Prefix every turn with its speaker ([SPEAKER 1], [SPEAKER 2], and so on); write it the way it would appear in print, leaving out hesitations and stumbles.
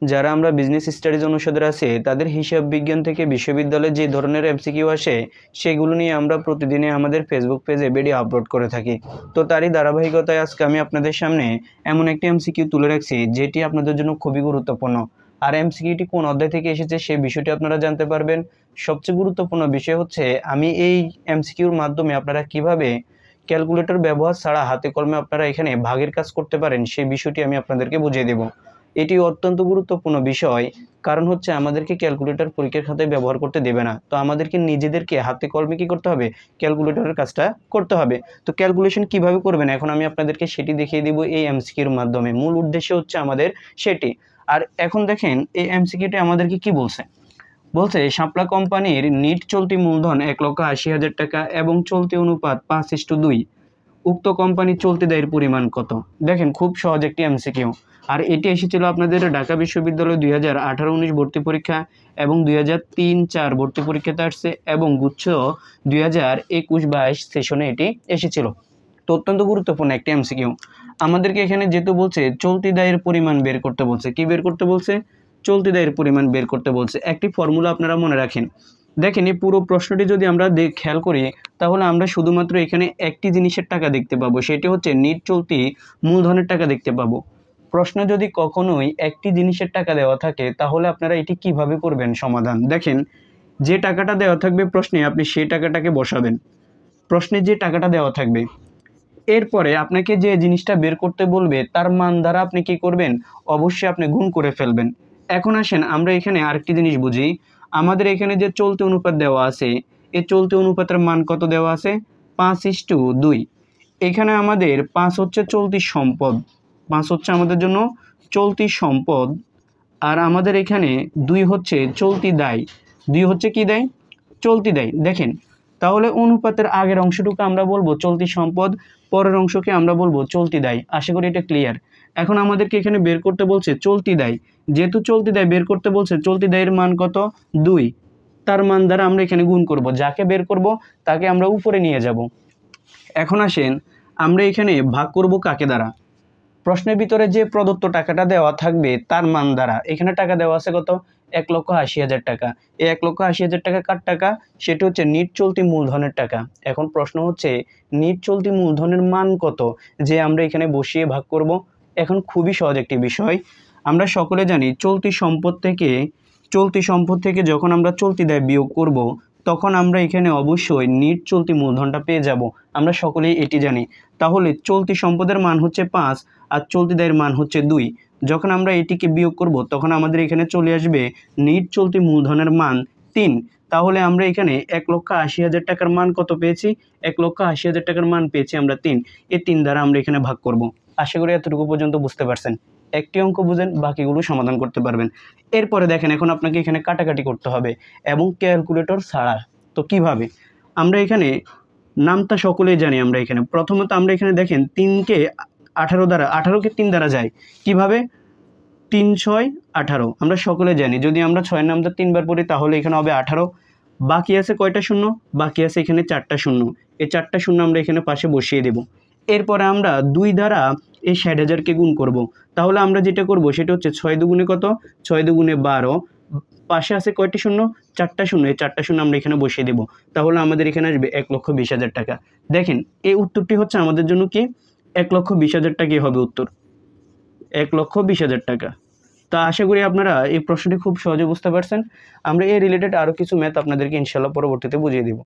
[SPEAKER 1] যারা আমরা business studies অনুষদের আছে তাদের হিসাব বিজ্ঞান থেকে বিশ্ববিদ্যালয়ে যে ধরনের এমসিকিউ আসে সেগুলো নিয়ে আমরা প্রতিদিনে আমাদের ফেসবুক পেজে ভিডিও আপলোড করে থাকি। তো তারই ধারাবাহিকতায় আজকে আমি আপনাদের সামনে এমন একটি এমসিকিউ তুলে রাখছি যেটি আপনাদের জন্য খুবই গুরুত্বপূর্ণ। আর এমসিকিউটি কোন অধ্যায় থেকে এসেছে সেই বিষয়টি আপনারা জানতে পারবেন। সবচেয়ে গুরুত্বপূর্ণ বিষয় হচ্ছে আমি এই এমসিকিউর মাধ্যমে আপনারা কিভাবে ক্যালকুলেটর ব্যবহার ছাড়া হাতে কলমে আপনারা এখানে ভাগের কাজ করতে পারেন সেই বিষয়টি আমি আপনাদেরকে বুঝিয়ে দেব। এটি অত্যন্ত গুরুত্বপূর্ণ বিষয়, কারণ হচ্ছে আমাদেরকে ক্যালকুলেটর পরীক্ষার খাতায় ব্যবহার করতে দেবে না। তো আমাদেরকে নিজেদেরকে হাতে কলমে কি করতে হবে, ক্যালকুলেটরের কাজটা করতে হবে। তো ক্যালকুলেশন কিভাবে করবেন এখন আমি আপনাদেরকে সেটি দেখিয়ে দিব এই এমসিকিউর মাধ্যমে। মূল উদ্দেশ্য হচ্ছে আমাদের সেটি। আর এখন দেখেন এই এমসিকিউটি আমাদেরকে কি বলছে। বলছে শাপলা কোম্পানির নিট চলতি মূলধন 1,80,000 টাকা এবং চলতি অনুপাত 5:2। উক্ত কোম্পানির চলতি দায়ের পরিমাণ কত? দেখেন খুব সহজ একটি এমসিকিউ। আর এটি এসেছিল আপনাদের ঢাকা বিশ্ববিদ্যালয় 2018-19 ভর্তি পরীক্ষা এবং 2003-4 ভর্তি পরীক্ষাতে আসছে এবং গুচ্ছ 2021-22 সেশনে এটি এসেছিল। তো অত্যন্ত গুরুত্বপূর্ণ একটি এমসিকিউ। আমাদেরকে এখানে যেহেতু বলছে চলতি দায়ের পরিমাণ বের করতে বলছে, কি বের করতে বলছে? চলতি দায়ের পরিমাণ বের করতে বলছে। একটি ফর্মুলা আপনারা মনে রাখেন। দেখেন এই পুরো প্রশ্নটি যদি আমরা খেয়াল করি তাহলে আমরা শুধুমাত্র এখানে একটি জিনিসের টাকা দেখতে পাবো, সেটি হচ্ছে নিট চলতি মূলধনের টাকা দেখতে পাবো। প্রশ্নে যদি কখনোই একটি জিনিসের টাকা দেওয়া থাকে তাহলে আপনারা এটি কিভাবে করবেন সমাধান। দেখেন যে টাকাটা দেওয়া থাকবে প্রশ্নে আপনি সেই টাকাটাকে বসাবেন, প্রশ্নে যে টাকাটা দেওয়া থাকবে। এরপরে আপনাকে যে জিনিসটা বের করতে বলবে তার মান দ্বারা আপনি কি করবেন, অবশ্যই আপনি গুণ করে ফেলবেন। এখন আসেন আমরা এখানে আরেকটি জিনিস বুঝি। আমাদের এখানে যে চলতি অনুপাত দেওয়া আছে, এই চলতি অনুপাতের মান কত দেওয়া আছে? 5:2। এখানে আমাদের 5 হচ্ছে চলতি সম্পদ, 5 হচ্ছে আমাদের জন্য চলতি সম্পদ। আর আমাদের এখানে 2 হচ্ছে চলতি দায়। 2 হচ্ছে কি দায়? চলতি দায়। দেখেন তাহলে অনুপাতের আগের অংশটুকু আমরা বলবো চলতি সম্পদ, পরের অংশকে আমরা বলবো চলতি দায়। আশা করি এটা ক্লিয়ার। এখন আমাদেরকে এখানে বের করতে বলছে চলতি দায়। যেহেতু চলতি দায় বের করতে বলছে, চলতি দায়ের মান কত? 2। তার মান দ্বারা আমরা এখানে গুণ করব, যাকে বের করব তাকে আমরা উপরে নিয়ে যাব। এখন আসেন আমরা এখানে ভাগ করব কাকে দ্বারা? প্রশ্নের ভিতরে যে প্রদত্ত টাকাটা দেওয়া থাকবে তার মান দ্বারা। এখানে টাকা দেওয়া আছে কত? 1,80,000 টাকা। এই 1,80,000 টাকা কার টাকা? সেটি হচ্ছে নিট চলতি মূলধনের টাকা। এখন প্রশ্ন হচ্ছে নিট চলতি মূলধনের মান কত, যে আমরা এখানে বসিয়ে ভাগ করব। এখন খুবই সহজ একটি বিষয়। আমরা সকলে জানি চলতি সম্পদ থেকে যখন আমরা চলতি দায় বিয়োগ করব তখন আমরা এখানে অবশ্যই নিট চলতি মূলধনটা পেয়ে যাব। আমরা সকলেই এটি জানি। তাহলে চলতি সম্পদের মান হচ্ছে 5 আর চলতি দায়ের মান হচ্ছে 2। যখন আমরা এটিকে বিয়োগ করব তখন আমাদের এখানে চলে আসবে নিট চলতি মূলধনের মান 3। তাহলে আমরা এখানে 1,80,000 টাকার মান কত পেয়েছি? 1,80,000 টাকার মান পেয়েছি আমরা 3। এই 3 দ্বারা আমরা এখানে ভাগ করব। আশা করি এতটুকু পর্যন্ত বুঝতে পারছেন। একটি অঙ্ক বুঝেন, বাকিগুলো সমাধান করতে পারবেন। এরপরে দেখেন এখন আপনাকে এখানে কাটাকাটি করতে হবে এবং ক্যালকুলেটর ছাড়া। তো কিভাবে? আমরা এখানে নামটা সকলেই জানি। আমরা এখানে প্রথমত আমরা এখানে দেখেন 3কে 18 দ্বারা, 18কে 3 দ্বারা যায় কিভাবে? 3 6 18 আমরা সকলে জানি। যদি আমরা 6 নামটা 3 বার পড়ি তাহলে এখানে হবে 18। বাকি আছে কয়টা শূন্য? বাকি আছে এখানে 4টা শূন্য। এই 4টা শূন্য আমরা এখানে পাশে বসিয়ে দেব। এরপরে আমরা 2 দ্বারা এই 60,000কে গুণ করব। তাহলে আমরা যেটা করব সেটা হচ্ছে 6 দুগুণে কত? 6 দুগুণে 12। পাশে আছে কয়টি শূন্য? 4টা শূন্য। এই 4টা শূন্য আমরা এখানে বসিয়ে দেব। তাহলে আমাদের এখানে আসবে 1,20,000 টাকা। দেখেন এই উত্তরটি হচ্ছে আমাদের জন্য কি? 1,20,000 টাকাই হবে উত্তর। 1,20,000 টাকা। তো আশা করি আপনারা এই প্রশ্নটি খুব সহজে বুঝতে পারছেন। আমরা এই রিলেটেড আরও কিছু ম্যাথ আপনাদেরকে ইনশাল্লাহ পরবর্তীতে বুঝিয়ে দিব।